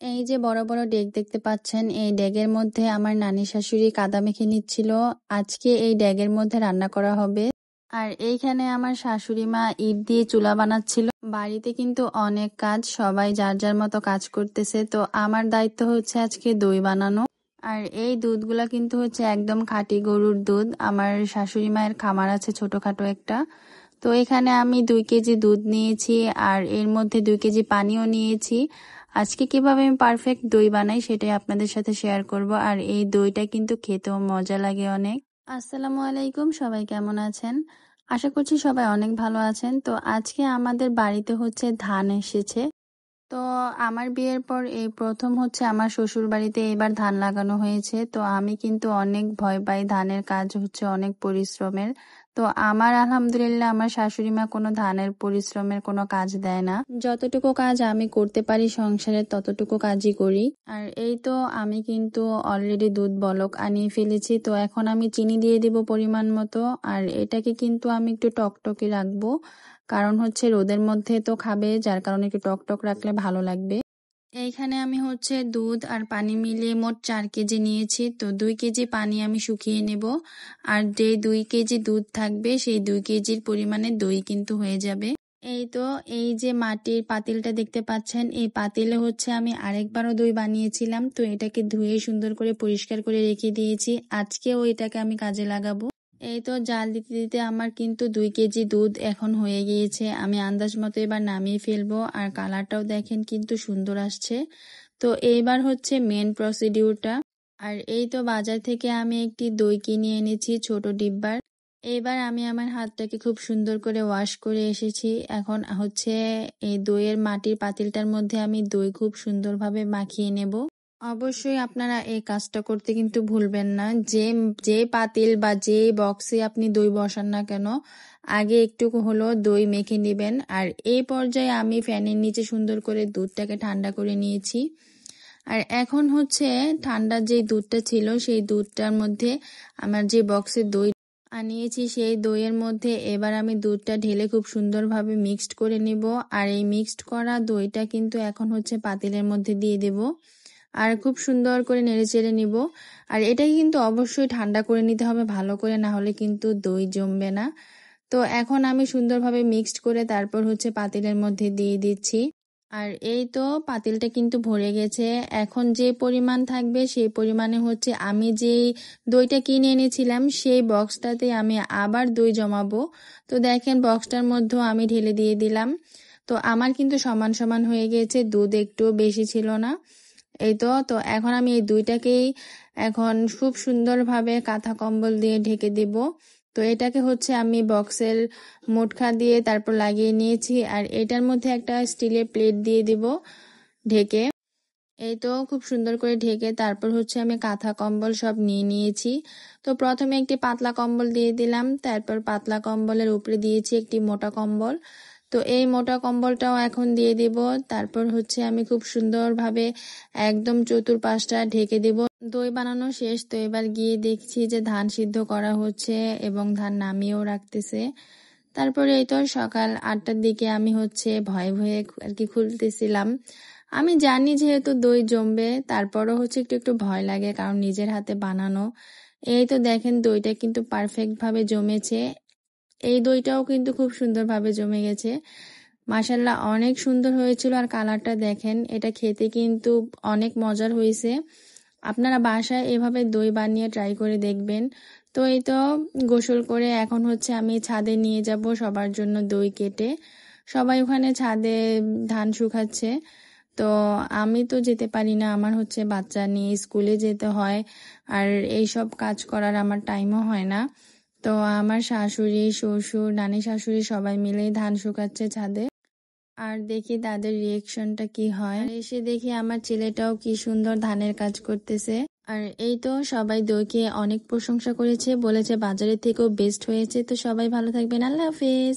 এই যে বড় বড় ডেক দেখতে পাচ্ছেন, এই ডেগের মধ্যে আমার নানি শাশুড়ি কাদা মেখে নিচ্ছিল। আজকে এই ডেগের মধ্যে রান্না করা হবে। আর এইখানে আমার শাশুড়ি মা ইট দিয়ে চুলা বানাচ্ছিল। বাড়িতে কিন্তু অনেক কাজ, সবাই যার যার মতো কাজ করতেছে। তো আমার দায়িত্ব হচ্ছে আজকে দই বানানো। আর এই দুধগুলা কিন্তু হচ্ছে একদম খাঁটি গরুর দুধ। আমার শাশুড়ি মায়ের খামার আছে ছোটখাটো একটা। তো এখানে আমি 2 কেজি দুধ নিয়েছি আর এর মধ্যে 2 কেজি পানিও নিয়েছি। আজকে কিভাবে আমি পারফেক্ট দই বানাই সেটাই আপনাদের সাথে শেয়ার করব। আর এই দইটা কিন্তু খেতেও মজা লাগে অনেক। আসসালামু আলাইকুম, সবাই কেমন আছেন? আশা করছি সবাই অনেক ভালো আছেন। তো আজকে আমাদের বাড়িতে হচ্ছে ধান এসেছে। তো আমার বিয়ের পর এই প্রথম হচ্ছে আমার শ্বশুর বাড়িতে এবার ধান লাগানো হয়েছে। তো আমি কিন্তু অনেক ভয় পাই, ধানের কাজ হচ্ছে অনেক পরিশ্রমের। তো আমার আলহামদুলিল্লাহ আমার শাশুড়ি মা কোনো ধানের পরিশ্রমের কোনো কাজ দেয় না। যতটুকু কাজ আমি করতে পারি সংসারে ততটুকু কাজই করি। আর এই তো আমি কিন্তু অলরেডি দুধ বলক আনিয়ে ফেলেছি। তো এখন আমি চিনি দিয়ে দিব পরিমাণ মতো। আর এটাকে কিন্তু আমি একটু টকটকে রাখবো, কারণ হচ্ছে রোদের মধ্যে তো খাবে, যার কারণে একটু টক রাখলে ভালো লাগবে। এইখানে আমি হচ্ছে দুধ আর পানি মিলিয়ে মোট 4 কেজি নিয়েছি। তো 2 কেজি পানি আমি শুকিয়ে নেব। আর যে 2 কেজি দুধ থাকবে সেই 2 কেজির পরিমাণে দই কিন্তু হয়ে যাবে। এই তো এই যে মাটির পাতিলটা দেখতে পাচ্ছেন, এই পাতিলে হচ্ছে আমি আরেকবারও দই বানিয়েছিলাম। তো এটাকে ধুয়ে সুন্দর করে পরিষ্কার করে রেখে দিয়েছি। আজকেও এটাকে আমি কাজে লাগাবো। এই তো জাল দিতে দিতে আমার কিন্তু 2 কেজি দুধ এখন হয়ে গিয়েছে। আমি আন্দাজ মতো এবার নামিয়ে ফেলবো। আর কালারটাও দেখেন কিন্তু সুন্দর আসছে। তো এইবার হচ্ছে মেন প্রসিডিউরটা। আর এই তো বাজার থেকে আমি একটি দই কিনে এনেছি ছোট ডিব্বার। এবার আমি আমার হাতটাকে খুব সুন্দর করে ওয়াশ করে এসেছি। এখন হচ্ছে এই দইয়ের মাটির পাতিলটার মধ্যে আমি দই খুব সুন্দরভাবে মাখিয়ে নেব। অবশ্যই আপনারা এই কাজটা করতে কিন্তু ভুলবেন না। যে পাতিল বা যে বক্সে আপনি দই বসান না কেন, আগে একটু হলো দই মেখে নেবেন। আর এই পর্যায়ে আমি ফ্যানের নিচে সুন্দর করে দুধটাকে ঠান্ডা করে নিয়েছি। আর এখন হচ্ছে ঠান্ডা যে দুধটা ছিল সেই দুধটার মধ্যে আমার যে বক্সে দই আনিয়েছি সেই দইয়ের মধ্যে এবার আমি দুধটা ঢেলে খুব সুন্দরভাবে মিক্সড করে নিব। আর এই মিক্সড করা দইটা কিন্তু এখন হচ্ছে পাতিলের মধ্যে দিয়ে দেব। আর খুব সুন্দর করে নেড়েচেড়ে নিব। আর এটাকে কিন্তু অবশ্যই ঠান্ডা করে নিতে হবে ভালো করে, না হলে কিন্তু দই জমবে না। তো এখন আমি সুন্দরভাবে মিক্সড করে তারপর হচ্ছে পাতিলের মধ্যে দিয়ে দিচ্ছি। আর এই তো পাতিলটা কিন্তু ভরে গেছে। এখন যে পরিমাণ থাকবে সেই পরিমাণে হচ্ছে আমি যেই দইটা কিনে এনেছিলাম সেই বক্সটাতে আমি আবার দই জমাবো। তো দেখেন বক্সটার মধ্যেও আমি ঢেলে দিয়ে দিলাম। তো আমার কিন্তু সমান সমান হয়ে গেছে, দুধ একটু বেশি ছিল না। এই তো তো এখন আমি এই দুইটাকেই এখন খুব সুন্দরভাবে কাঁথা কম্বল দিয়ে ঢেকে দিব। তো এটাকে হচ্ছে আমি বক্সের মুটখা দিয়ে তারপর লাগিয়ে নিয়েছি। আর এটার মধ্যে একটা স্টিলের প্লেট দিয়ে দিব ঢেকে। এই তো খুব সুন্দর করে ঢেকে তারপর হচ্ছে আমি কাঁথা কম্বল সব নিয়ে নিয়েছি। তো প্রথমে একটি পাতলা কম্বল দিয়ে দিলাম, তারপর পাতলা কম্বলের উপরে দিয়েছি একটি মোটা কম্বল। তো এই মোটা কম্বলটাও এখন দিয়ে দিব। তারপর হচ্ছে আমি খুব সুন্দরভাবে একদম চতুর্পাশটা ঢেকে দেব। দই বানানো শেষ। তো এবার গিয়ে দেখছি যে ধান সিদ্ধ করা হচ্ছে এবং ধান নামিয়েও রাখতেছে। তারপরে এই তো সকাল 8টার দিকে আমি হচ্ছে ভয়ে ভয়ে আর কি খুলতেছিলাম। আমি জানি যেহেতু দই জমবে, তারপরও হচ্ছে একটু একটু ভয় লাগে, কারণ নিজের হাতে বানানো। এই তো দেখেন দইটা কিন্তু পারফেক্ট ভাবে জমেছে। এই দইটাও কিন্তু খুব সুন্দরভাবে জমে গেছে। মাশাল্লাহ অনেক সুন্দর হয়েছিল। আর কালারটা দেখেন, এটা খেতে কিন্তু অনেক মজার হয়েছে। আপনারা বাসায় এভাবে দই বানিয়ে ট্রাই করে দেখবেন। তো এই তো গোসল করে এখন হচ্ছে আমি ছাদে নিয়ে যাব সবার জন্য দই কেটে। সবাই ওখানে ছাদে ধান শুকাচ্ছে। তো আমি তো যেতে পারি না, আমার হচ্ছে বাচ্চা নিয়ে স্কুলে যেতে হয়। আর এইসব কাজ করার আমার টাইমও হয় না। তো আমার শাশুড়ি শ্বশুর নানি শাশুড়ি সবাই মিলেই ধান শুকাচ্ছে ছাদে। আর দেখি তাদের রিয়েকশনটা কি হয়। আর এসে দেখি আমার ছেলেটাও কি সুন্দর ধানের কাজ করতেছে। আর এই তো সবাই দইকে অনেক প্রশংসা করেছে, বলেছে বাজারের থেকেও বেস্ট হয়েছে। তো সবাই ভালো থাকবেন, আল্লাহ হাফেজ।